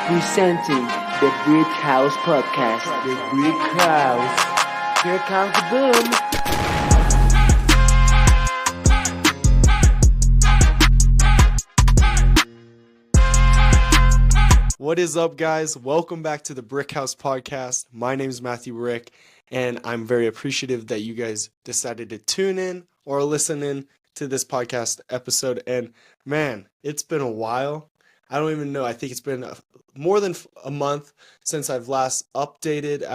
Presenting the Brick House Podcast. The Brick House. Here comes the boom. What is up, guys? Welcome back to the Brick House Podcast. My name is Matthew Brick, and I'm very appreciative that you guys decided to tune in or listen in to this podcast episode. And man, it's been a while. I don't even know. I think it's been more than a month since I've last updated,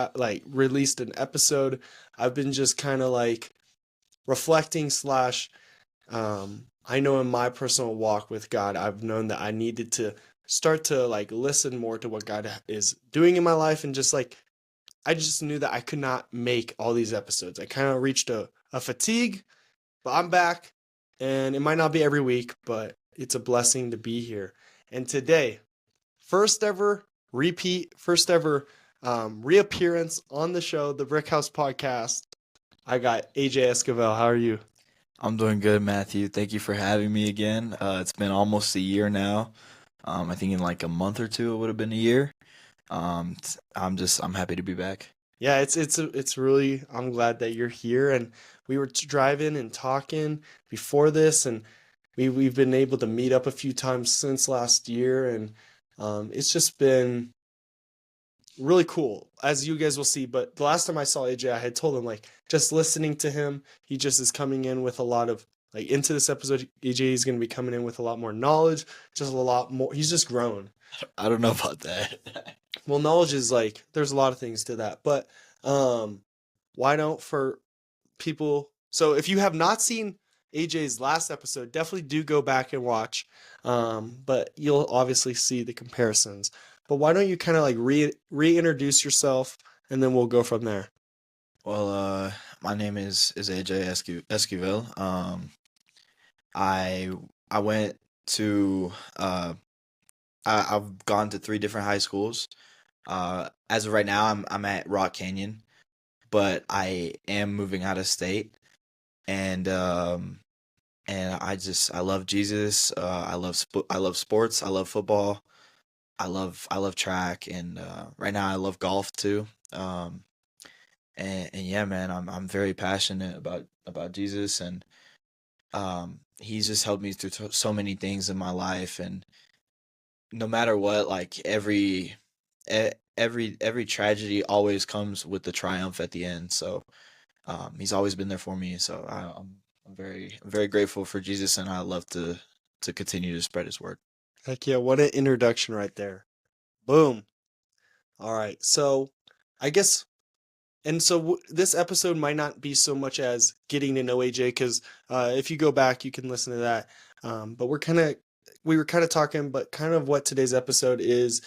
released an episode. I've been just kind of like reflecting slash I know in my personal walk with God, I've known that I needed to start to like listen more to what God is doing in my life, and just like I just knew that I could not make all these episodes. I kind of reached a fatigue, but I'm back, and it might not be every week, but it's a blessing to be here. And today, first ever reappearance on the show, the Brick House Podcast. I got AJ Esquivel. How are you? I'm doing good, Matthew. Thank you for having me again. It's been almost a year now. I think in like a month or two it would have been a year. I'm happy to be back. Yeah, it's really, I'm glad that you're here. And we were driving and talking before this, and we've been able to meet up a few times since last year, and it's just been really cool, as you guys will see. But the last time I saw AJ, I had told him, like, just listening to him, he just is coming in with a lot of, like, into this episode, AJ is going to be coming in with a lot more knowledge, just a lot more, he's just grown. I don't know about that. Well, knowledge is like, there's a lot of things to that, but why don't for people, so if you have not seen AJ's last episode, definitely do go back and watch, but you'll obviously see the comparisons. But why don't you kind of like reintroduce yourself, and then we'll go from there. Well, my name is AJ Esquivel. I went to I've gone to 3 different high schools. As of right now, I'm at Rock Canyon, but I am moving out of state, and I love Jesus. I love sports. I love football. I love track, and right now I love golf too. And yeah, man, I'm very passionate about Jesus, and he's just helped me through so many things in my life. And no matter what, like every tragedy always comes with the triumph at the end. So he's always been there for me. So I'm very grateful for Jesus, and I love to continue to spread his word. Heck yeah, what an introduction right there. Boom. All right, so I guess, and so this episode might not be so much as getting to know AJ, because if you go back, you can listen to that. But we were kind of talking, but kind of what today's episode is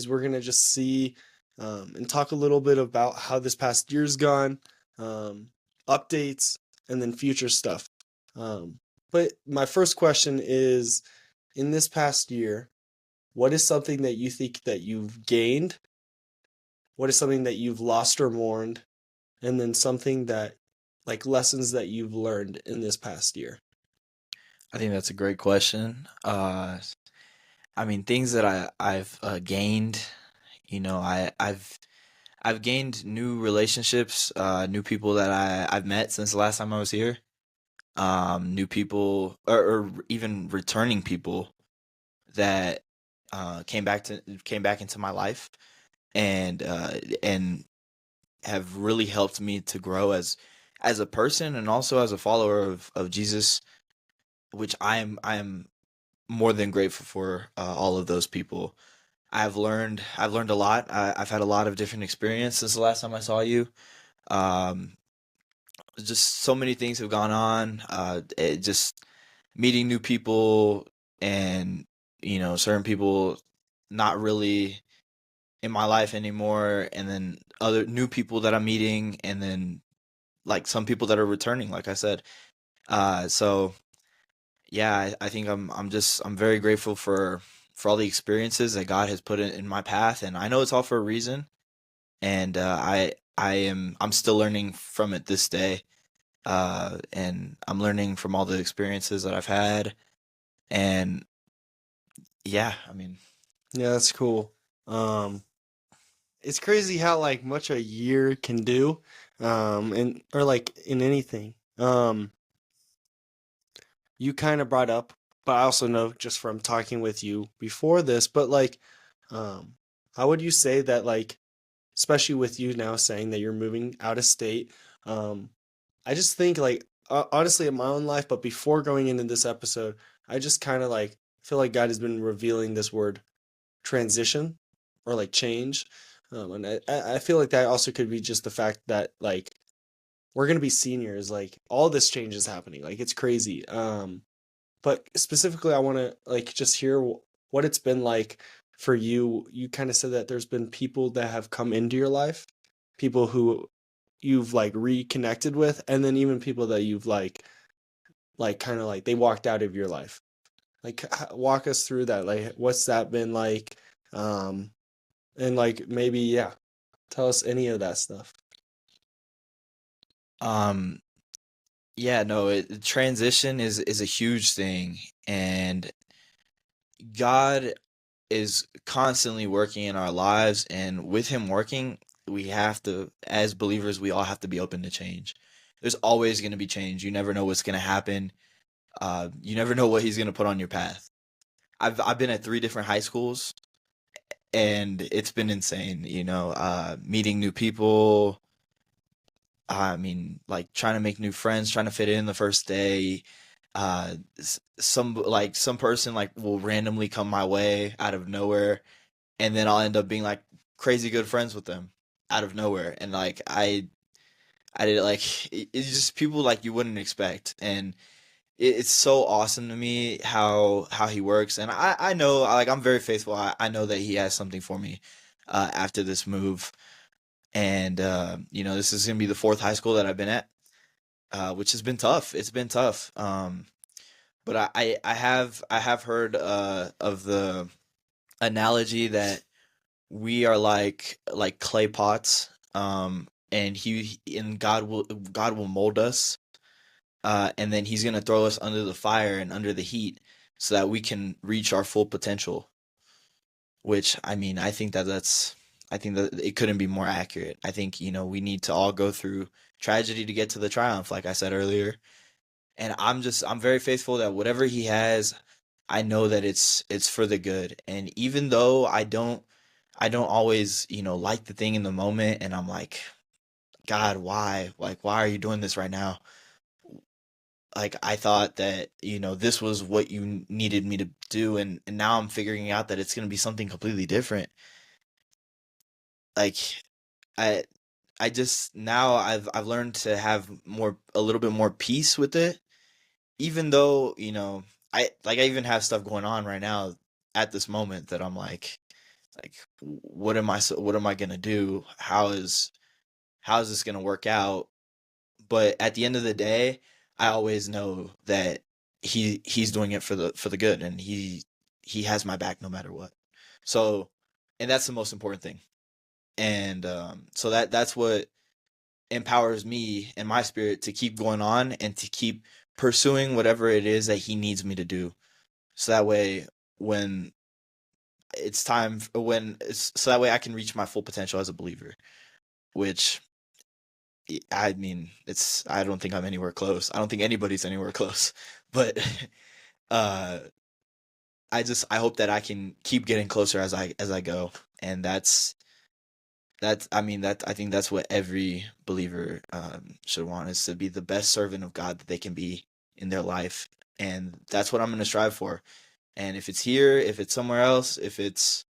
we're gonna just see and talk a little bit about how this past year's gone, updates, and then future stuff. But my first question is, in this past year, what is something that you think that you've gained? What is something that you've lost or mourned? And then something that, like, lessons that you've learned in this past year? I think that's a great question. I mean, things that I've gained. I've gained new relationships, new people that I've met since the last time I was here. New people, or even returning people that came back into my life, and have really helped me to grow as a person, and also as a follower of Jesus, which I am more than grateful for all of those people. I've learned a lot. I've had a lot of different experience since the last time I saw you. Um, just so many things have gone on. Just meeting new people, and certain people not really in my life anymore, and then other new people that I'm meeting, and then like some people that are returning, like I said. So yeah, I think I'm very grateful for all the experiences that God has put in my path, and I know it's all for a reason. And I'm still learning from it this day. And I'm learning from all the experiences that I've had. And yeah, I mean, Yeah, that's cool. Um, it's crazy how like much a year can do, and or like in anything. You kind of brought up, but I also know just from talking with you before this, but like, um, how would you say that like, especially with you now saying that you're moving out of state, um, I just think like honestly in my own life, but before going into this episode, I just kind of like feel like God has been revealing this word transition or like change. And I feel like that also could be just the fact that like we're gonna be seniors, like all this change is happening, like it's crazy. But specifically, I want to like just hear what it's been like for you. You kind of said that there's been people that have come into your life, people who you've like reconnected with, and then even people that you've like kind of like they walked out of your life. Like walk us through that. Like what's that been like? Um and like maybe yeah, tell us any of that stuff. Um, yeah, no, transition is a huge thing, and God is constantly working in our lives, and with him working, we have to, as believers, we all have to be open to change. There's always going to be change. You never know what's going to happen. You never know what he's going to put on your path. I've been at 3 different high schools, and it's been insane. Meeting new people. I mean, like trying to make new friends, trying to fit in the first day. Some person like will randomly come my way out of nowhere, and then I'll end up being like crazy good friends with them out of nowhere. And like I did like it's just people like you wouldn't expect, and it's so awesome to me how he works. And I know like I'm very faithful. I know that he has something for me after this move. And this is gonna be the fourth high school that I've been at, which has been tough. It's been tough. But I have heard of the analogy that we are like clay pots, and God will mold us, and then he's gonna throw us under the fire and under the heat so that we can reach our full potential. Which, I mean, I think that it couldn't be more accurate. I think, we need to all go through tragedy to get to the triumph, like I said earlier. And I'm very faithful that whatever he has, I know that it's for the good. And even though I don't always, like the thing in the moment, and I'm like, God, why? Like, why are you doing this right now? Like, I thought that, this was what you needed me to do, and now I'm figuring out that it's going to be something completely different. Like, I I just now I've learned to have a little bit more peace with it, even though, I even have stuff going on right now at this moment that I'm like what am I going to do? How is this going to work out? But at the end of the day, I always know that he's doing it for the good, and he has my back no matter what. So, and that's the most important thing. And so that's what empowers me and my spirit to keep going on and to keep pursuing whatever it is that he needs me to do. So that way, when it's time, so that way I can reach my full potential as a believer, which I mean, I don't think I'm anywhere close. I don't think anybody's anywhere close, but uh, I hope that I can keep getting closer as I go. And I mean, I think that's what every believer should want, is to be the best servant of God that they can be in their life. And that's what I'm going to strive for. And if it's here, if it's somewhere else, if it's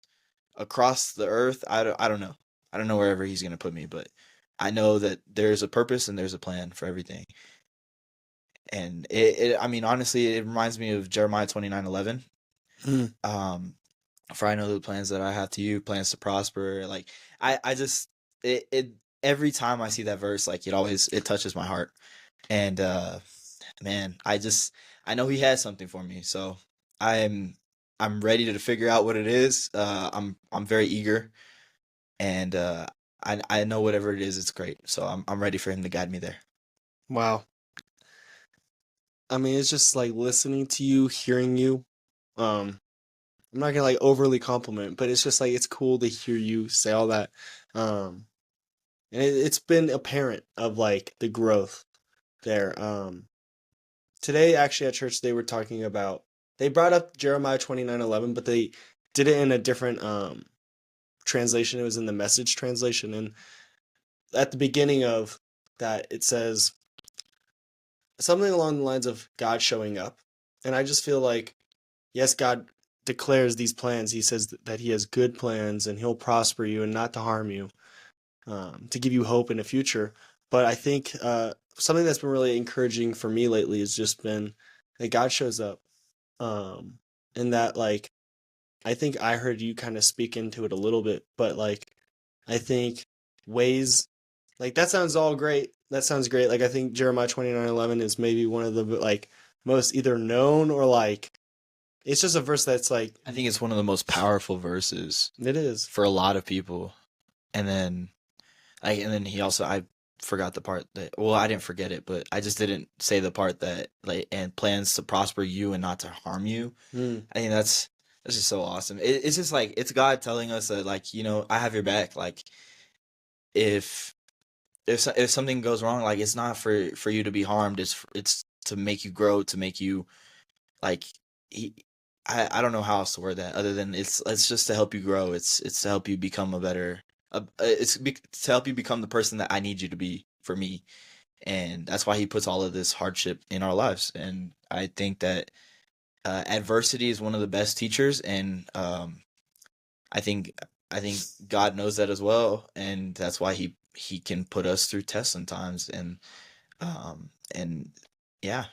across the earth, I don't know. I don't know wherever he's going to put me, but I know that there's a purpose and there's a plan for everything. And I mean, honestly, it reminds me of Jeremiah 29:11. Mm. For I know the plans that I have to you, plans to prosper. Like, I just, it every time I see that verse, like it touches my heart. And man, I know he has something for me. So I'm I'm ready to figure out what it is. I'm very eager, and I know whatever it is, it's great. So I'm ready for him to guide me there. Wow. I mean, it's just like listening to you, hearing you. Um I'm not gonna like overly compliment, but it's just like it's cool to hear you say all that. And it's been apparent of like the growth there. Today actually at church they were talking about, they brought up Jeremiah 29:11, but they did it in a different translation. It was in the Message translation, and at the beginning of that it says something along the lines of God showing up. And I just feel like, yes, God declares these plans. He says that he has good plans and he'll prosper you and not to harm you, to give you hope in the future. But I think something that's been really encouraging for me lately has just been that God shows up. And that, like, I think I heard you kind of speak into it a little bit, but like, I think ways like that sounds all great. That sounds great. Like I think Jeremiah 29:11 is maybe one of the like most either known or like it's just a verse that's like I think it's one of the most powerful verses it is. for a lot of people. And then he also, I forgot the part that, well, I didn't forget it, but I just didn't say the part that like, and plans to prosper you and not to harm you. Mm. I think that's just so awesome. It's just like, it's God telling us that, like, I have your back. Like, if if something goes wrong, like, it's not for you to be harmed. It's to make you grow, to make you like he. I don't know how else to word that other than it's just to help you grow. It's to help you become a better. To help you become the person that I need you to be for me, and that's why he puts all of this hardship in our lives. And I think that adversity is one of the best teachers, and I think I think God knows that as well, and that's why he can put us through tests sometimes, and yeah.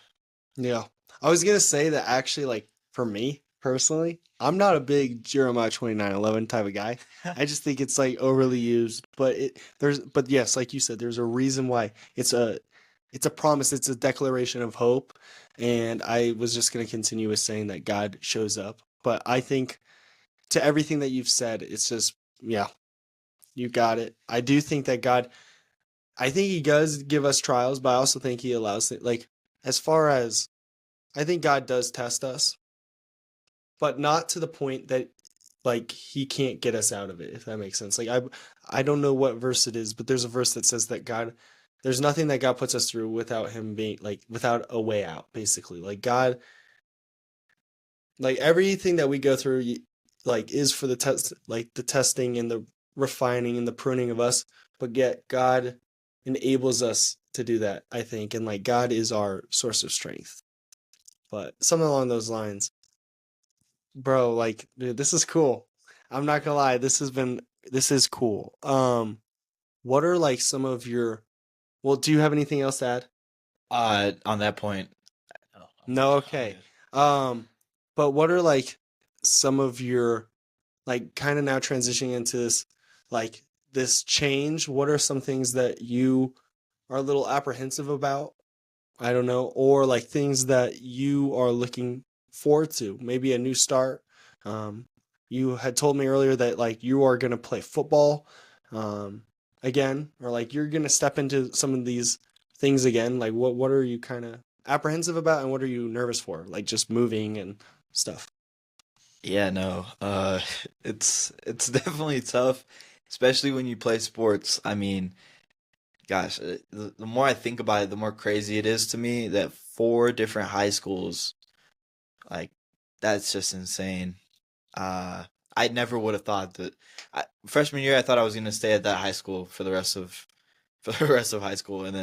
Yeah. I was gonna say that actually, like for me personally, I'm not a big Jeremiah 29:11 type of guy. I just think it's like overly used. But yes, like you said, there's a reason why it's a promise, it's a declaration of hope. And I was just gonna continue with saying that God shows up. But I think to everything that you've said, it's just yeah, you got it. I do think that God, I think he does give us trials, but I also think he allows it like as far as I think God does test us, but not to the point that like he can't get us out of it, if that makes sense. Like I don't know what verse it is, but there's a verse that says that God, there's nothing that God puts us through without him being like without a way out, basically. Like God, like everything that we go through like is for the test, like the testing and the refining and the pruning of us, but yet God enables us to do that, I think. And like God is our source of strength. But something along those lines. Bro, like, dude, this is cool. I'm not gonna lie, this is cool. What are like some of your well, do you have anything else to add? On that point, oh, No, I'm okay. good. But what are like some of your like kind of now transitioning into this like this change? What are some things that you are a little apprehensive about? I don't know, or like things that you are looking forward to, maybe a new start. Um, you had told me earlier that like you are going to play football um, again, or like you're going to step into some of these things again. Like what are you kind of apprehensive about, and what are you nervous for? Like just moving and stuff. Yeah, no. It's definitely tough, especially when you play sports. I mean, gosh, the more I think about it, the more crazy it is to me that four different high schools, like, that's just insane. I never would have thought that. Freshman year, I thought I was gonna stay at that high school for the rest of for the rest of high school, and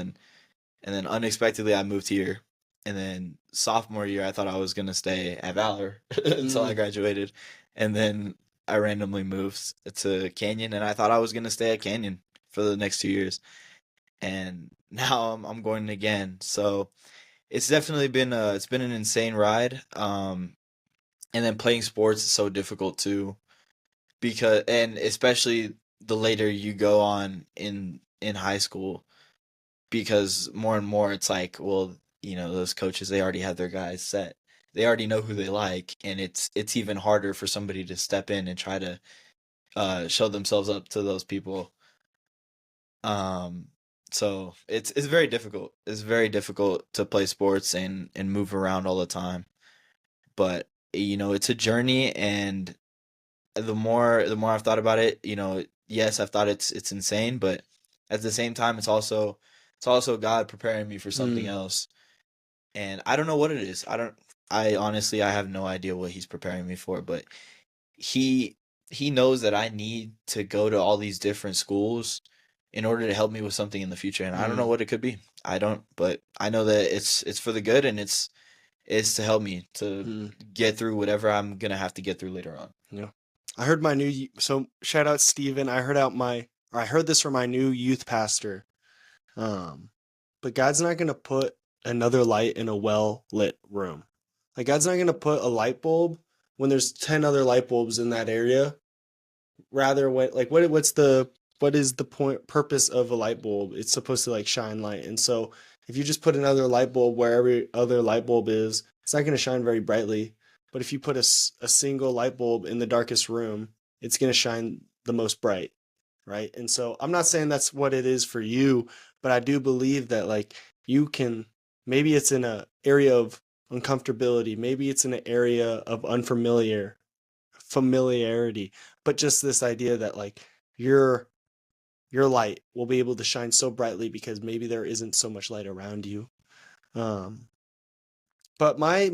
then unexpectedly I moved here. And then sophomore year, I thought I was gonna stay at Valor until I Mm. graduated, and then I randomly moved to Canyon, and I thought I was gonna stay at Canyon for the next 2 years, and now I'm going again. So it's definitely been it's been an insane ride. And then playing sports is so difficult too, because and especially the later you go on in high school, because more and more it's like, well, those coaches, they already have their guys set. They already know who they like, and it's even harder for somebody to step in and try to show themselves up to those people. Um, so it's very difficult. It's very difficult to play sports and move around all the time. But it's a journey, and the more I've thought about it, yes, I've thought it's insane, but at the same time, it's also God preparing me for something Mm, else. And I don't know what it is. I honestly, I have no idea what he's preparing me for, but he he knows that I need to go to all these different schools in order to help me with something in the future, and I don't know mm, what it could be. I don't, but I know that it's for the good, and it's to help me to mm. get through whatever I'm gonna have to get through later on. Yeah. I heard so shout out Steven. I heard this from my new youth pastor. Um, but God's not going to put another light in a well lit room. Like God's not going to put a light bulb when there's 10 other light bulbs in that area. Rather, what is the purpose of a light bulb? It's supposed to like shine light. And so if you just put another light bulb where every other light bulb is, it's not going to shine very brightly. But if you put a single light bulb in the darkest room, it's going to shine the most bright, right? And so I'm not saying that's what it is for you, but I do believe that like you can, maybe it's in a area of uncomfortability, maybe it's in an area of familiarity, but just this idea that like your your light will be able to shine so brightly because maybe there isn't so much light around you. Um, but my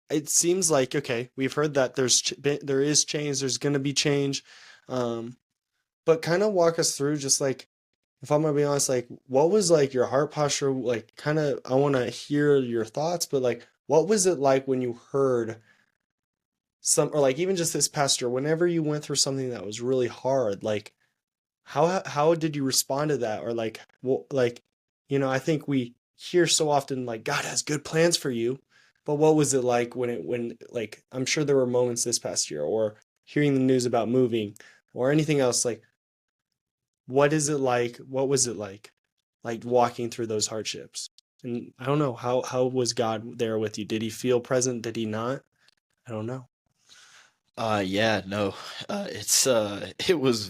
it seems like okay, we've heard that there is change, there's going to be change. Um, but kind of walk us through just like if I'm gonna be honest, like what was like your heart posture? Like kind of I want to hear your thoughts, but like what was it like when you heard some or like even just this past year, whenever you went through something that was really hard, like how did you respond to that? Or like like I think we hear so often like God has good plans for you, but what was it like when like I'm sure there were moments this past year or hearing the news about moving or anything else like what is it like? What was it like walking through those hardships? And I don't know how was God there with you? Did he feel present? Did he not? I don't know. Yeah, no. It's it was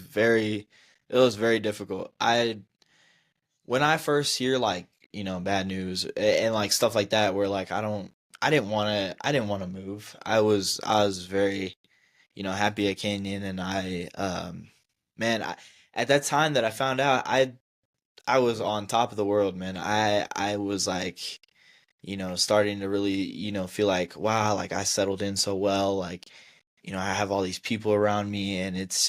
very difficult. When I first hear like, bad news and like stuff like that where like I didn't want to move. I was very, happy at Canyon, and man, at that time that I found out, I was on top of the world, man. I was like, starting to really, feel like, wow, like I settled in so well, like, I have all these people around me, and it's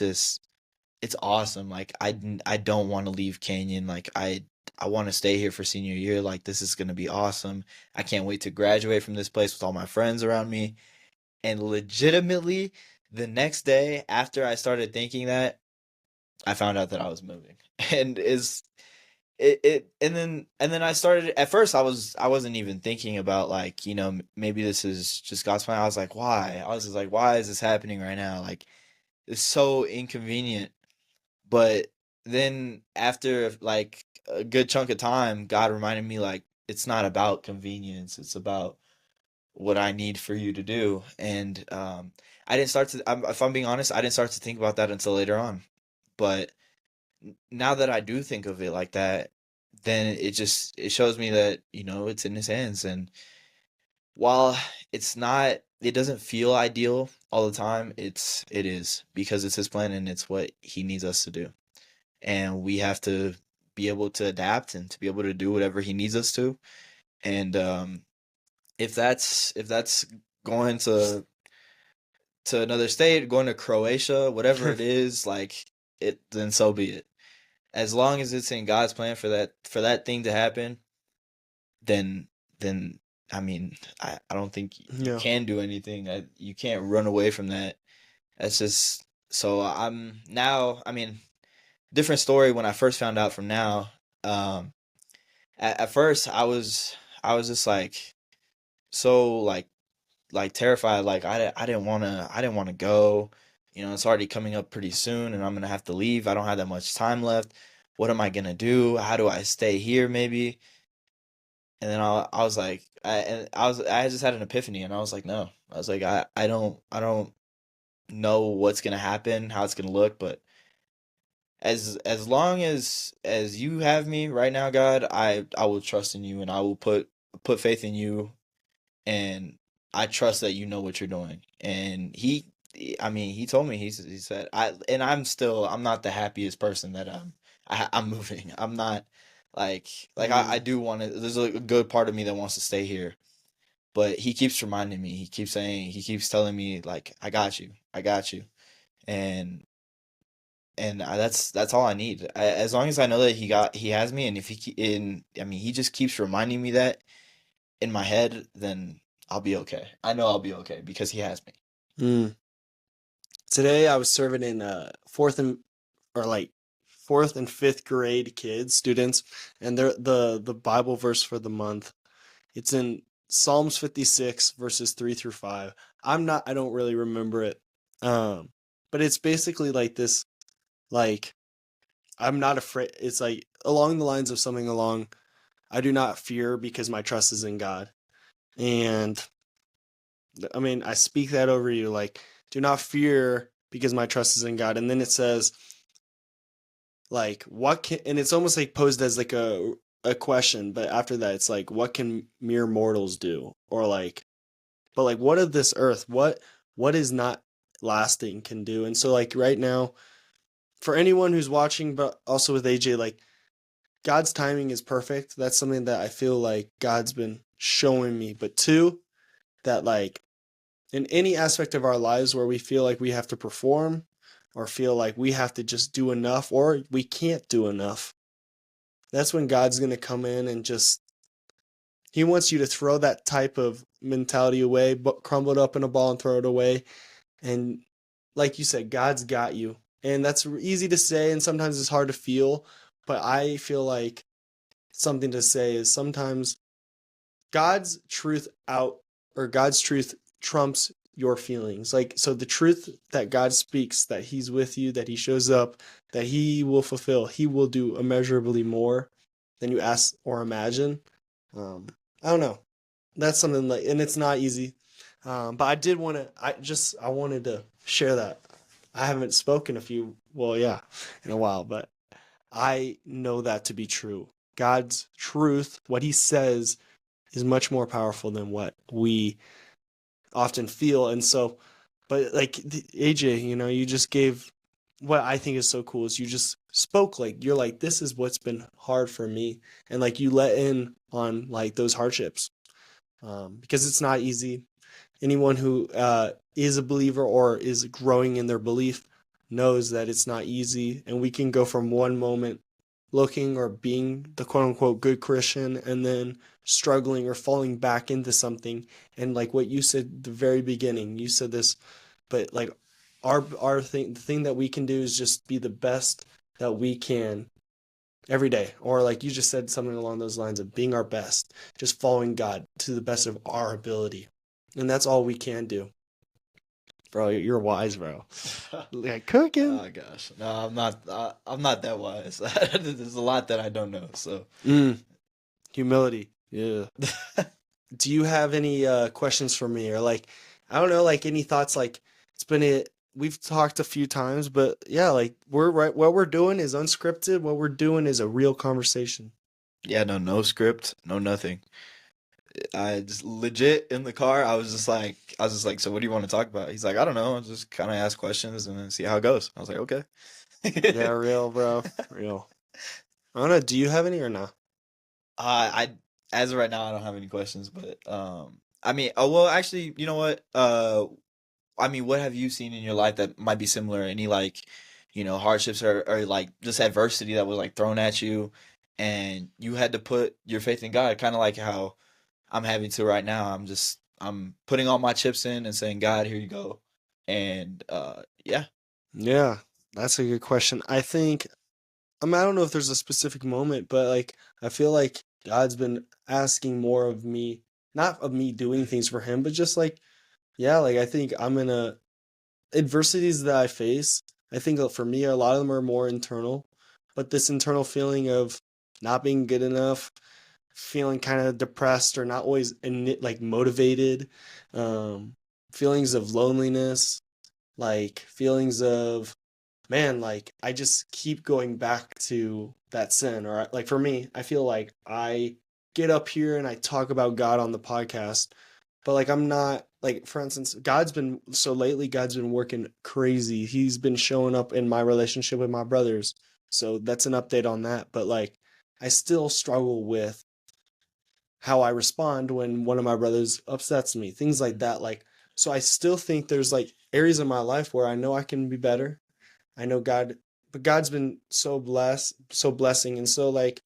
awesome. Like I don't want to leave Canyon. Like I want to stay here for senior year. Like this is gonna be awesome. I can't wait to graduate from this place with all my friends around me. And legitimately, the next day after I started thinking that, I found out that I was moving. And is it and then I started at first I wasn't even thinking about like, maybe this is just God's plan. I was like, why? I was just like, why is this happening right now? Like it's so inconvenient. But then after like a good chunk of time, God reminded me like it's not about convenience. It's about what I need for you to do. And I didn't start to. If I'm being honest, I didn't start to think about that until later on. But now that I do think of it like that, then it shows me that it's in His hands. And while it doesn't feel ideal all the time. It is because it's His plan, and it's what He needs us to do, and we have to be able to adapt and to be able to do whatever He needs us to. And if that's going to another state, going to Croatia, whatever it is, like then so be it. As long as it's in God's plan for that thing to happen, then then I mean, I don't think you Yeah. can do anything. You can't run away from that. That's just so I'm now. I mean, different story when I first found out from now. Um, at first I was just like so like terrified. Like I didn't want to go. It's already coming up pretty soon, and I'm gonna have to leave. I don't have that much time left. What am I gonna do? How do I stay here? Maybe. And then I was like, I just had an epiphany, and I was like, no. I was like, I don't know what's gonna happen, how it's gonna look, but as long as you have me right now, God, I will trust in you, and I will put faith in you, and I trust that you know what you're doing. And he told me, he said, I'm not the happiest person that I'm moving. I'm not I Mm. do want to, there's a good part of me that wants to stay here, but he keeps reminding me, he keeps telling me like, I got you. And, that's all I need. As long as I know that he has me, and if he just keeps reminding me that in my head, then I'll be okay. I know I'll be okay because he has me. Mm. Today I was serving in fourth and fifth grade kids, students, and the Bible verse for the month. It's in Psalms 56 verses 3 through 5. I don't really remember it. But it's basically like this, like, I'm not afraid. It's like along the lines of something along, I do not fear because my trust is in God. And I mean, I speak that over you, like, do not fear because my trust is in God. And then it says, like, what can, and it's almost like posed as like a question, but after that, it's like, what can mere mortals do? Or like, but like, what of this earth? What is not lasting can do? And so, like, right now, for anyone who's watching, but also with AJ, like, God's timing is perfect. That's something that I feel like God's been showing me. But two, that like in any aspect of our lives where we feel like we have to perform or feel like we have to just do enough or we can't do enough, that's when God's going to come in and just, he wants you to throw that type of mentality away, but crumble it up in a ball and throw it away. And like you said, God's got you. And that's easy to say, and sometimes it's hard to feel. But I feel like something to say is sometimes God's truth out or God's truth trumps your feelings. Like, so the truth that God speaks, that he's with you, that he shows up, that he will fulfill, he will do immeasurably more than you ask or imagine. Um, I don't know. That's something like, and it's not easy. But I did want to, I wanted to share that. I haven't spoken in a while, but I know that to be true. God's truth, what he says, is much more powerful than what we often feel. And so, but like AJ, you just gave what I think is so cool is you just spoke like you're like, this is what's been hard for me. And like you let in on like those hardships because it's not easy. Anyone who is a believer or is growing in their belief knows that it's not easy. And we can go from one moment looking or being the quote unquote good Christian and then struggling or falling back into something. And like what you said at the very beginning, you said this, but like our thing, the thing that we can do is just be the best that we can every day. Or like you just said something along those lines of being our best, just following God to the best of our ability. And that's all we can do. Bro, you're wise, bro. Like cooking. Oh gosh, no, I'm not. I'm not that wise. There's a lot that I don't know. So, Humility. Yeah. Do you have any questions for me or like I don't know, like any thoughts? Like it's been we've talked a few times, but yeah, like we're right, what we're doing is unscripted. What we're doing is a real conversation. yeah, no script, no nothing. I just legit in the car. I was just like, so what do you want to talk about? He's like, I don't know. I'll just kind of ask questions and then see how it goes. I was like, okay. Yeah, real, bro. Real. I don't know, do you have any or not? I as of right now, I don't have any questions, but I mean, oh well, actually, you know what? I mean, what have you seen in your life that might be similar? Any like, hardships or like just adversity that was like thrown at you, and you had to put your faith in God, kind of like how I'm having to right now. I'm putting all my chips in and saying, God, here you go, and yeah, Yeah, that's a good question. I don't know if there's a specific moment, but like I feel like God's been asking more of me, not of me doing things for him, but just like, yeah, like I think I'm in a adversities that I face. I think for me, a lot of them are more internal, but this internal feeling of not being good enough, feeling kind of depressed or not always like motivated, um, feelings of loneliness, like feelings of man, like I just keep going back to that sin. Or like for me, I feel like I get up here and I talk about God on the podcast, but like I'm not like, for instance, God's been working crazy. He's been showing up in my relationship with my brothers. So that's an update on that. But like I still struggle with how I respond when one of my brothers upsets me, things like that. Like, so I still think there's like areas in my life where I know I can be better. I know God, but God's been so blessing. And so like,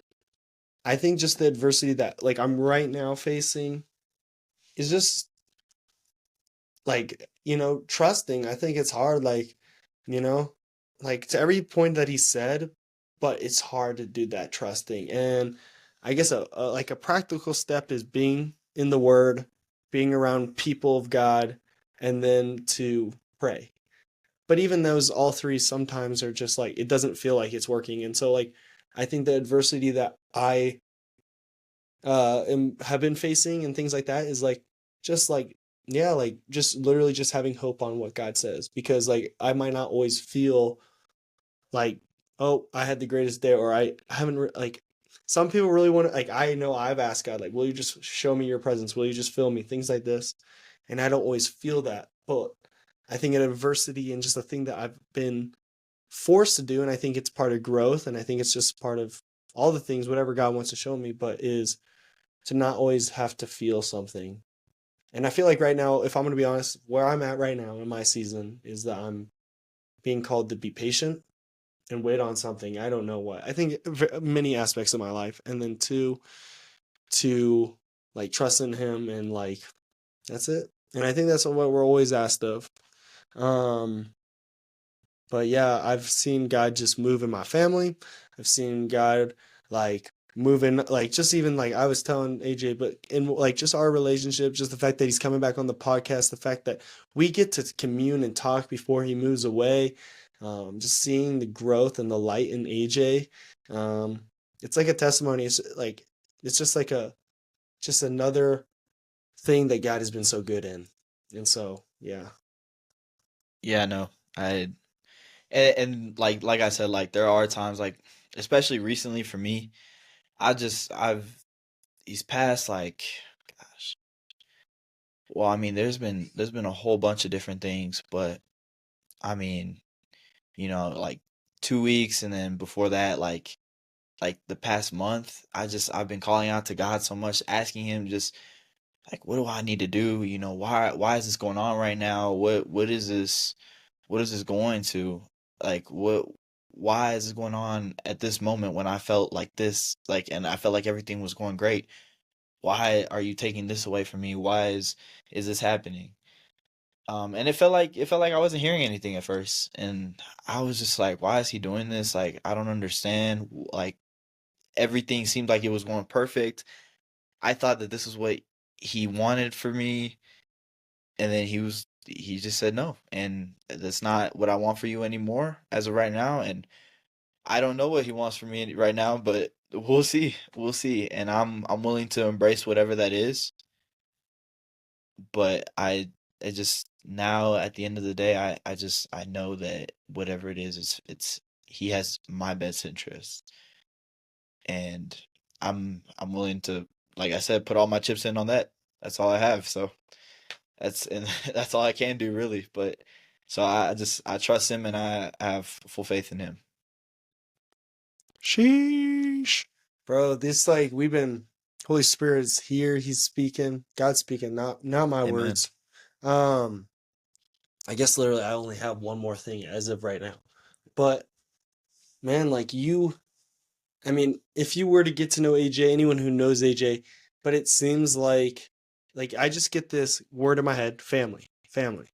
I think just the adversity that like I'm right now facing is just like, trusting. I think it's hard, like, you know, like to every point that he said, but it's hard to do that trusting. And I guess like a practical step is being in the word, being around people of God, and then to pray. But even those all three sometimes are just like it doesn't feel like it's working. And so like I think the adversity that I have been facing and things like that is like just like yeah, like just literally just having hope on what God says, because like I might not always feel like, oh, I had the greatest day, or I haven't like some people really want to, like, I know I've asked God, like, will you just show me your presence, will you just fill me, things like this, and I don't always feel that. But I think in adversity and just a thing that I've been forced to do, and I think it's part of growth, and I think it's just part of all the things whatever God wants to show me, but is to not always have to feel something. And I feel like right now, if I'm going to be honest, where I'm at right now in my season is that I'm being called to be patient and wait on something. I don't know what. I think many aspects of my life. And then two, to like trust in him, and like that's it. And I think that's what we're always asked of. Um but yeah, I've seen God just move in my family. I've seen God like moving, like just even like I was telling AJ, but in like just our relationship, just the fact that he's coming back on the podcast, the fact that we get to commune and talk before he moves away, just seeing the growth and the light in AJ, it's like a testimony. It's like it's just like a just another thing that God has been so good in, and so yeah. Yeah, no, I like I said, like there are times like especially recently for me, I've these past like gosh, well, I mean, there's been a whole bunch of different things, but I mean, like 2 weeks, and then before that, like the past month, I've been calling out to God so much, asking Him just like, what do I need to do? Why is this going on right now? What is this? What is this going to? Like what? Why is this going on at this moment when I felt like this? Like, and I felt like everything was going great. Why are you taking this away from me? Why is this happening? And it felt like I wasn't hearing anything at first, and I was just like, why is he doing this? Like, I don't understand. Like, everything seemed like it was going perfect. I thought that this is what he wanted for me, and then he just said no, and that's not what I want for you anymore as of right now. And I don't know what he wants for me right now, but we'll see. We'll see. And I'm willing to embrace whatever that is. But I just now at the end of the day, I know that whatever it is, it's he has my best interest, and I'm willing to, like I said, put all my chips in on that. That's all I have. So and that's all I can do really. But so I trust him, and I have full faith in him. Sheesh. Bro, this like we've been Holy Spirit's here, he's speaking, God's speaking, not my Amen. words. I guess literally I only have one more thing as of right now. But man, like I mean, if you were to get to know AJ, anyone who knows AJ, but it seems like I just get this word in my head, family, family.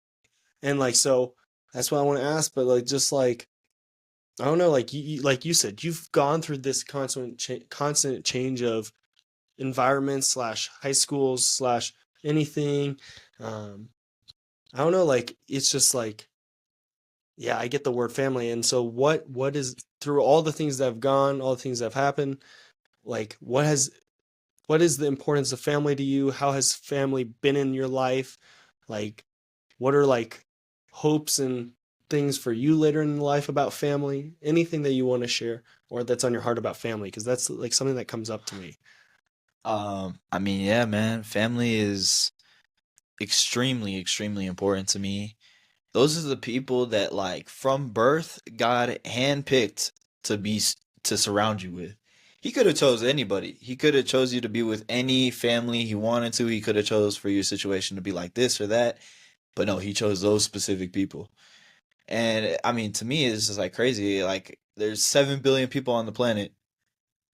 And like so that's what I want to ask, but like just like I don't know, like like you said, you've gone through this constant change of environment slash high schools slash anything. Um, I don't know, like it's just like yeah, I get the word family, and so what is through all the things that have gone, all the things that have happened, like what is the importance of family to you? How has family been in your life? Like what are like hopes and things for you later in life about family? Anything that you want to share or that's on your heart about family, because that's like something that comes up to me. I mean, yeah, man, family is extremely, extremely important to me. Those are the people that, like, from birth, God handpicked to to surround you with. He could have chose anybody. He could have chose you to be with any family he wanted to. He could have chose for your situation to be like this or that. But no, he chose those specific people. And I mean, to me, it's just like crazy. Like, there's 7 billion people on the planet,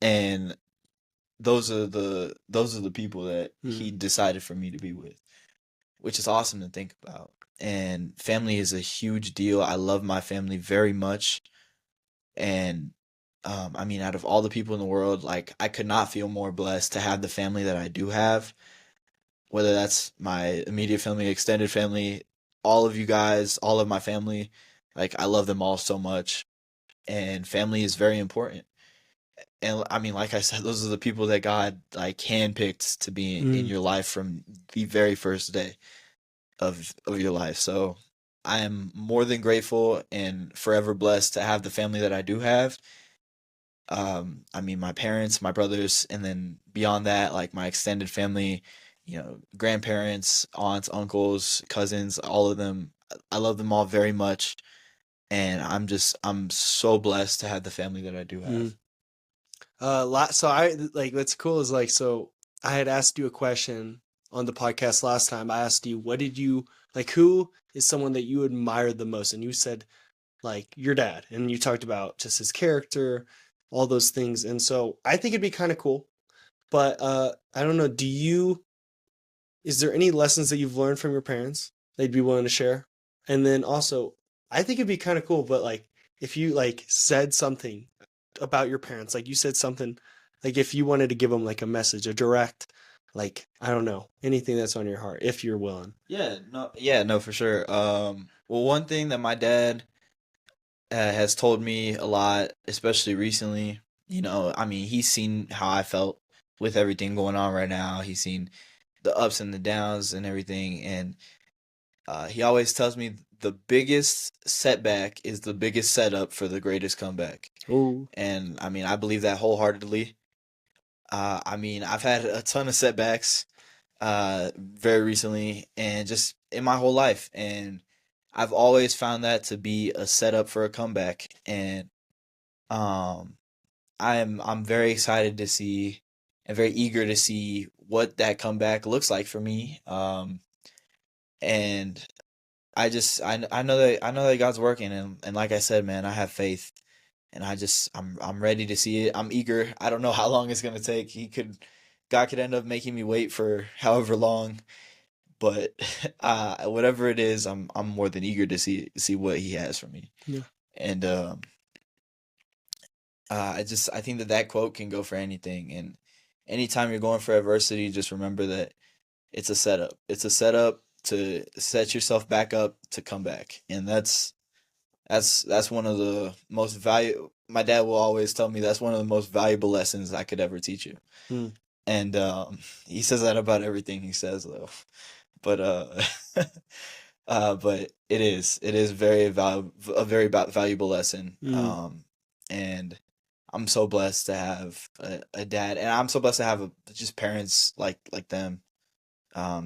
and those are the people that he Mm. decided for me to be with, which is awesome to think about. And family is a huge deal. I love my family very much. And I mean, out of all the people in the world, like, I could not feel more blessed to have the family that I do have, whether that's my immediate family, extended family, all of you guys, all of my family. Like, I love them all so much. And family is very important. And I mean, like I said, those are the people that God, like, handpicked to be in Mm. your life from the very first day of your life. So I am more than grateful and forever blessed to have the family that I do have. I mean, my parents, my brothers, and then beyond that, like, my extended family, grandparents, aunts, uncles, cousins, all of them. I love them all very much, and I'm so blessed to have the family that I do Mm. have. So I like what's cool is like so I had asked you a question on the podcast last time. I asked you what did you like who is someone that you admire the most, and you said like your dad, and you talked about just his character, all those things. And so I think it'd be kind of cool. But I don't know, is there any lessons that you've learned from your parents that you'd be willing to share? And then also, I think it'd be kind of cool, but like if you like said something about your parents, like you said something, like if you wanted to give them like a message, a direct, like I don't know, anything that's on your heart, if you're willing. Yeah, no, for sure. Well, one thing that my dad has told me a lot, especially recently, I mean, he's seen how I felt with everything going on right now. He's seen the ups and the downs and everything, and he always tells me the biggest setback is the biggest setup for the greatest comeback. Oh, And I mean, I believe that wholeheartedly. I mean, I've had a ton of setbacks very recently and just in my whole life, and I've always found that to be a setup for a comeback. And um, I'm very excited to see and very eager to see what that comeback looks like for me. And I know that God's working, and like I said, man, I have faith, and I'm ready to see it. I'm eager. I don't know how long it's gonna take. God could end up making me wait for however long, but whatever it is, I'm more than eager to see what He has for me. yeah, And I think that quote can go for anything. And anytime you're going for adversity, just remember that it's a setup. It's a setup to set yourself back up to come back, and that's one of the most value. My dad will always tell me that's one of the most valuable lessons I could ever teach you. mm, And he says that about everything he says, though. But but it is a very valuable lesson. mm, And I'm so blessed to have a dad, and I'm so blessed to have just parents like them.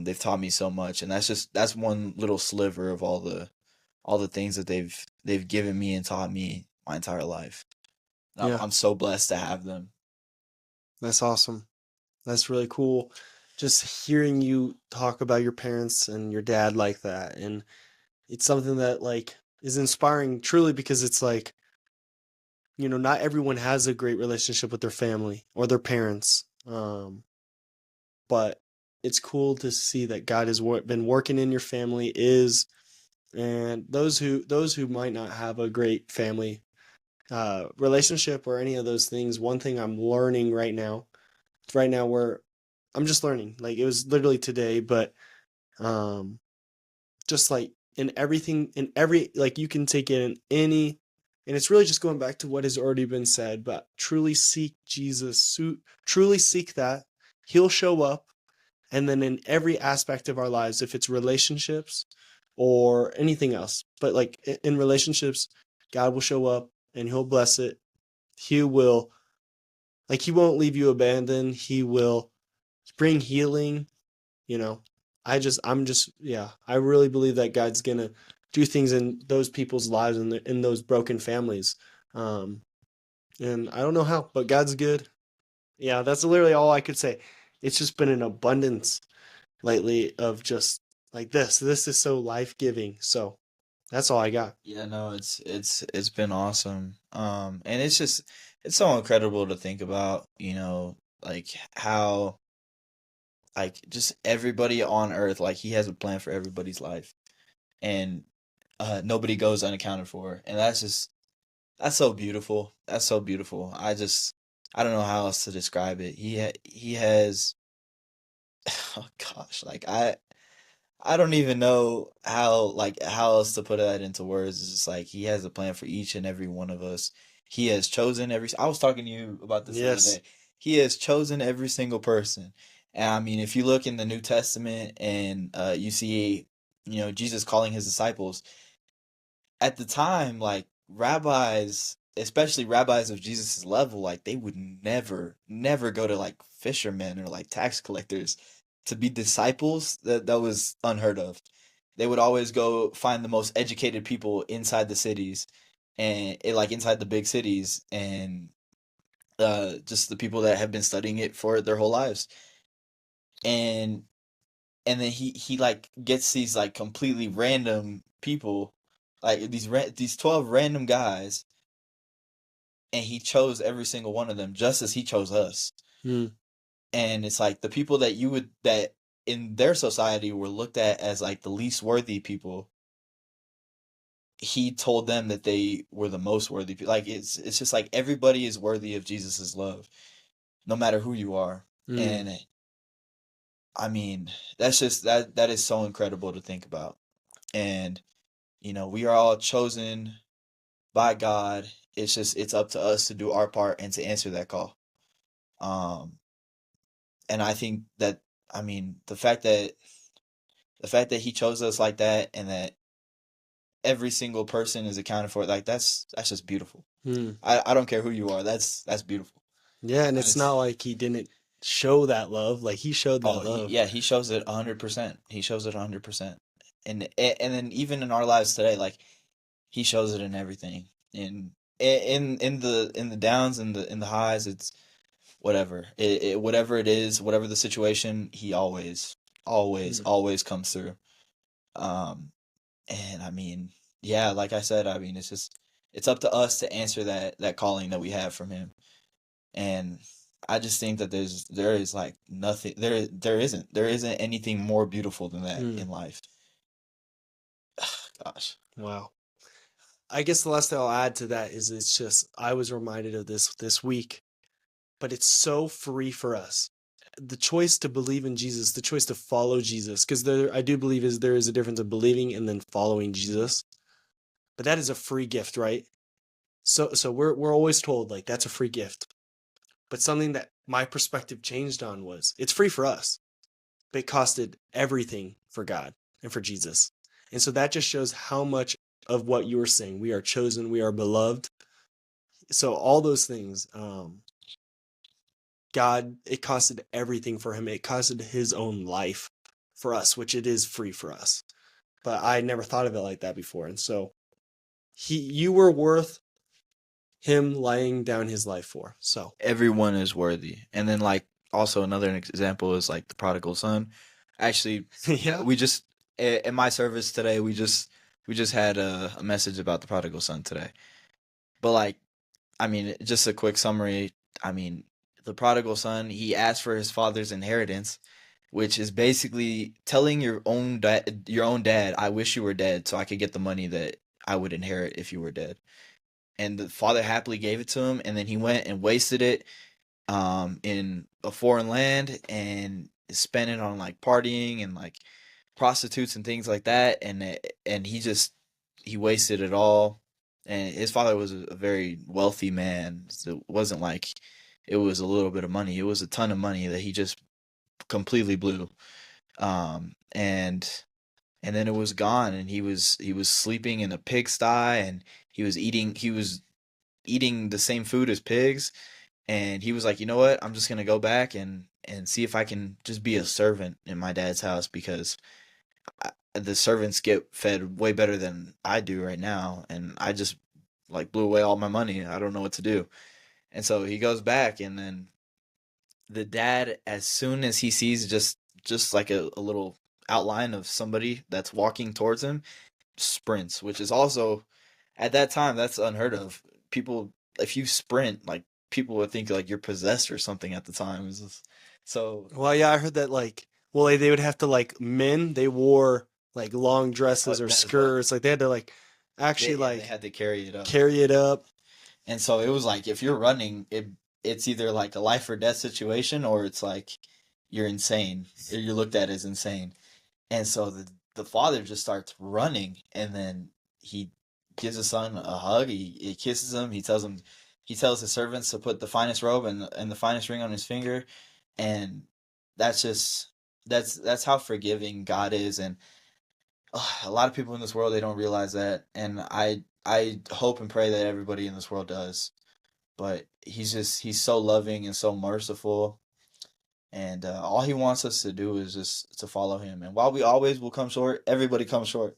They've taught me so much, and that's one little sliver of all the things that they've given me and taught me my entire life. yeah. I'm so blessed to have them. That's awesome. That's really cool. Just hearing you talk about your parents and your dad like that, and it's something that like is inspiring truly because it's like not everyone has a great relationship with their family or their parents. But it's cool to see that God has been working in your family is, and those who might not have a great family relationship or any of those things. One thing I'm learning right now where I'm just learning, like it was literally today, but um, just like in everything, in every like you can take it in any, and it's really just going back to what has already been said. But truly seek Jesus, truly seek that He'll show up. And then in every aspect of our lives, if it's relationships or anything else, but like in relationships, God will show up and He'll bless it. He will, like, He won't leave you abandoned. He will bring healing. You know, I really believe that God's gonna do things in those people's lives and in those broken families. Um, and I don't know how, but God's good. Yeah, that's literally all I could say. It's just been an abundance lately of just like this. This is so life-giving. So that's all I got. Yeah, no, it's been awesome. And it's so incredible to think about, like how like just everybody on earth, like he has a plan for everybody's life, and nobody goes unaccounted for. And that's so beautiful. That's so beautiful. I don't know how else to describe it. He has oh gosh, like I don't even know how else to put that into words. It's just like he has a plan for each and every one of us. He has chosen every. I was talking to you about this the other Yes. day. He has chosen every single person. And I mean, if you look in the New Testament and you see, Jesus calling his disciples at the time, like rabbis, especially rabbis of Jesus's level, like they would never go to like fishermen or like tax collectors to be disciples. That was unheard of. They would always go find the most educated people inside the cities and like inside the big cities, and just the people that have been studying it for their whole lives. And then he like gets these like completely random people, like these 12 random guys, and he chose every single one of them just as he chose us. Mm, And it's like the people that in their society were looked at as like the least worthy people, he told them that they were the most worthy people. Like it's just like everybody is worthy of Jesus's love, no matter who you are. mm, And I mean, that is so incredible to think about. And we are all chosen by God. It's up to us to do our part and to answer that call. Um, and I think that, I mean, the fact that he chose us like that, and that every single person is accounted for, like that's just beautiful. mm. I don't care who you are. That's beautiful. Yeah, and And it's not it's like he didn't show that love. Like he showed that oh love. he shows it 100%. He shows it 100%. And then even in our lives today, like he shows it in everything. In the downs and the highs, it's whatever. Whatever it is, whatever the situation, he Mm, always comes through. Um and I mean, yeah, like I said, I mean, it's up to us to answer that calling that we have from him. And I just think that there is like nothing there isn't anything more beautiful than that mm. in life. Gosh. Wow. I guess the last thing I'll add to that is it's just I was reminded of this week, but it's so free for us. The choice to believe in Jesus, the choice to follow Jesus, because I do believe there is a difference of believing and then following Jesus. But that is a free gift, right? So we're always told like that's a free gift. But something that my perspective changed on was it's free for us, but it costed everything for God and for Jesus. And so that just shows how much of what you were saying, we are chosen, we are beloved. So all those things, God, it costed everything for him. It costed his own life for us, which it is free for us. But I never thought of it like that before. And so you were worth him laying down his life for. So Everyone is worthy. And then like also another example is like the prodigal son. Actually, yeah. we just in my service today, we just had a message about the prodigal son today. But like, I mean, just a quick summary. I mean, the prodigal son, he asked for his father's inheritance, which is basically telling your own dad, I wish you were dead so I could get the money that I would inherit if you were dead. And the father happily gave it to him, and then he went and wasted it in a foreign land and spent it on like partying and like prostitutes and things like that, and he wasted it all. And his father was a very wealthy man, so it wasn't like it was a little bit of money. It was a ton of money that he just completely blew. And then it was gone, and he was sleeping in a pigsty, and he was eating the same food as pigs. And he was like, you know what? I'm just gonna go back and see if I can just be a servant in my dad's house, because the servants get fed way better than I do right now, and I just like blew away all my money. I don't know what to do. And so he goes back, and then the dad, as soon as he sees just like a little outline of somebody that's walking towards him, sprints, which is also at that time that's unheard of. People, if you sprint, like people would think like you're possessed or something at the time. It was so Well, yeah, I heard that like, well, they would have to like men. They wore like long dresses or that as well. skirts. Like they had to like actually They like had to carry it up. carry it up. And so it was like if you're running, it's either like a life or death situation, or it's like you're insane. Or you're looked at as insane. And so the father just starts running, and then he gives his son a hug. He kisses him. He tells his servants to put the finest robe and the finest ring on his finger, and that's just that's how forgiving God is. And a lot of people in this world, they don't realize that, and I hope and pray that everybody in this world does. But he's so loving and so merciful, and all he wants us to do is just to follow him. And while we always will come short, everybody comes short.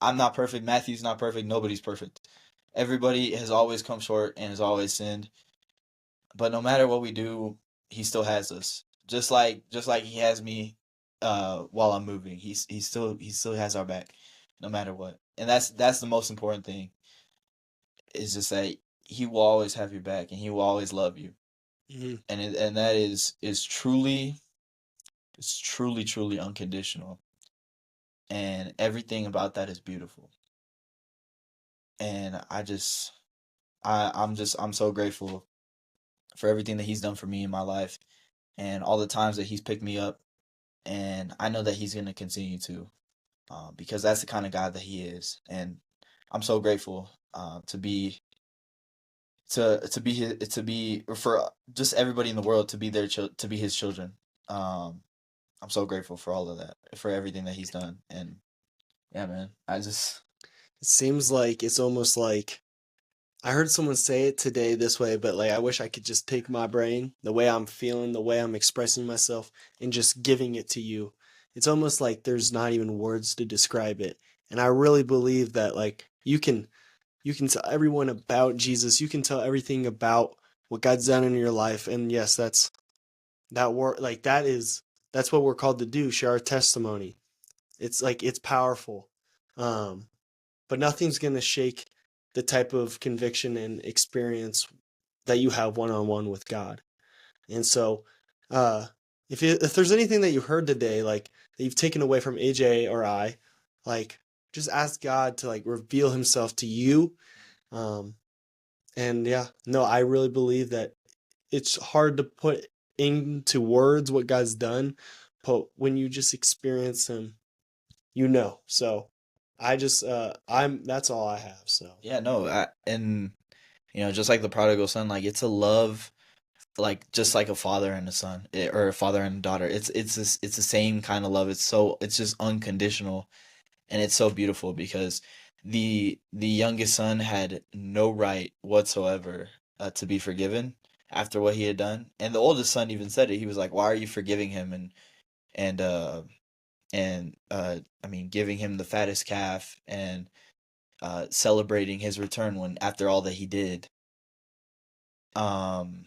I'm not perfect. Matthew's not perfect. Nobody's perfect. Everybody has always come short and has always sinned. But no matter what we do, he still has us. Just like he has me while I'm moving. He still has our back no matter what. And that's the most important thing, is just that he will always have your back and he will always love you. Mhm. And that is truly, it's truly, truly unconditional. And everything about that is beautiful. And I'm so grateful for everything that he's done for me in my life, and all the times that he's picked me up. And I know that he's going to continue to, because that's the kind of God that he is. And I'm so grateful to be for just everybody in the world to be to be his children. I'm so grateful for all of that, for everything that he's done. And yeah, man, I just It seems like it's almost like I heard someone say it today this way, but like I wish I could just take my brain, the way I'm feeling, the way I'm expressing myself, and just giving it to you. It's almost like there's not even words to describe it. And I really believe that like you can tell everyone about Jesus. You can tell everything about what God's done in your life. And yes, that word like that's what we're called to do, share our testimony. It's like it's powerful. Um but nothing's going to shake the type of conviction and experience that you have one-on-one with God. And so, uh, if there's anything that you heard today, like that you've taken away from AJ or I, like just ask God to like reveal Himself to you. Um, and yeah, no, I really believe that it's hard to put into words what God's done, but when you just experience Him, you know. So I'm that's all I have. So yeah, no, and just like the prodigal son, like it's a love, like just like a father and a son, or a father and a daughter. It's the same kind of love. It's just unconditional, and it's so beautiful, because the youngest son had no right whatsoever to be forgiven after what he had done. And the oldest son even said it. He was like, "Why are you forgiving him?" And I mean, giving him the fattest calf, and celebrating his return, when after all that he did. Um,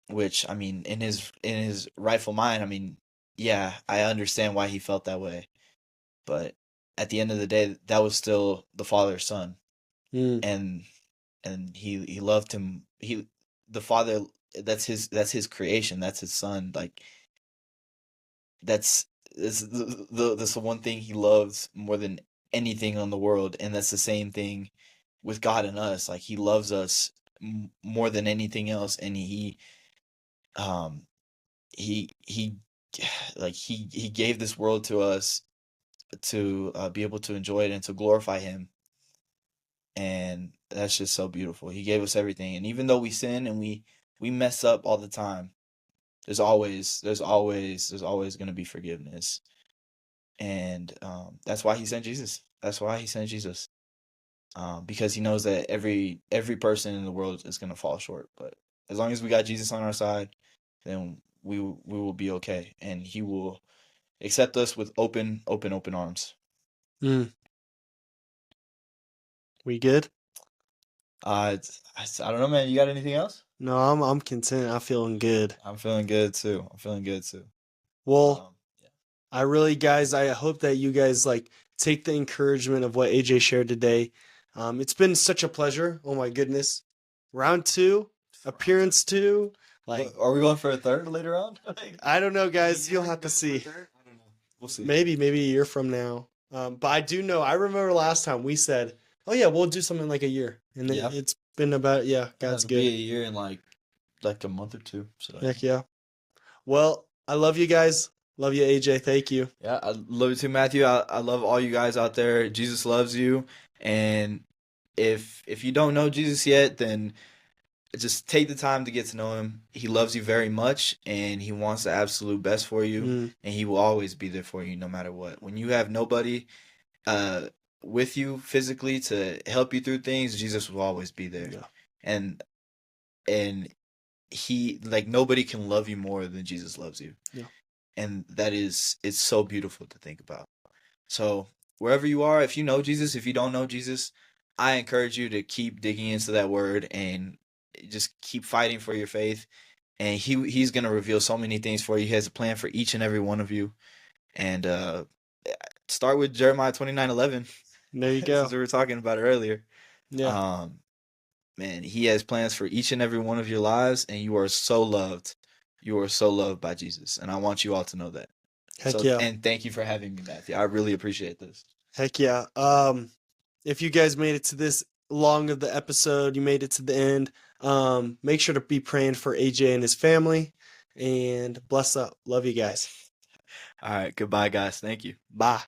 which, I mean, in his rightful mind, I mean, yeah, I understand why he felt that way. But at the end of the day, that was still the father's son. mm, And he loved him. The father, that's his creation, that's his son. Like, that's the one thing he loves more than anything on the world. And that's the same thing with God and us. Like, he loves us more than anything else. And um he like he gave this world to us to be able to enjoy it and to glorify him. And that's just so beautiful. He gave us everything, and even though we sin and we mess up all the time, there's always going to be forgiveness. And that's why he sent Jesus. That's why he sent Jesus. Because he knows that every person in the world is going to fall short. But As long as we got Jesus on our side, then we will be okay, and He will accept us with open arms. Mm. We good? I don't know, man. You got anything else? No, I'm content. I'm feeling good. I'm feeling good too. Well, Yeah. I really, guys, I hope that you guys like take the encouragement of what AJ shared today. It's been such a pleasure. Oh my goodness. Round 2, appearance 2. Like, Are we going for a third later on? I don't know, guys. You'll have to see. I don't know. We'll see. Maybe a year from now. But I do know, I remember last time we said, oh yeah, we'll do something like a year. And then Yeah. it's been about, God's It'll be a good. year in like a month or two. So Heck yeah. Well, I love you guys. Love you, AJ. Thank you. yeah, I love you too, Matthew. I love all you guys out there. Jesus loves you, and if you don't know Jesus yet, then just take the time to get to know him. He loves you very much, and he wants the absolute best for you, Mm, and he will always be there for you no matter what. When you have nobody uh with you physically to help you through things, Jesus will always be there. yeah. And and he, like, nobody can love you more than Jesus loves you. Yeah. And it's so beautiful to think about. So wherever you are, if you know Jesus, if you don't know Jesus, I encourage you to keep digging into that word and just keep fighting for your faith. And he's gonna reveal so many things for you. He has a plan for each and every one of you. And start with Jeremiah 29:11. There you go. Since we were talking about it earlier. Yeah. Man, he has plans for each and every one of your lives, and you are so loved. You are so loved by Jesus, and I want you all to know that. Heck yeah. And thank you for having me, Matthew. I really appreciate this. Heck yeah. If you guys made it to this long of the episode, you made it to the end, make sure to be praying for AJ and his family. And bless up. Love you guys. All right, goodbye, guys. Thank you. Bye.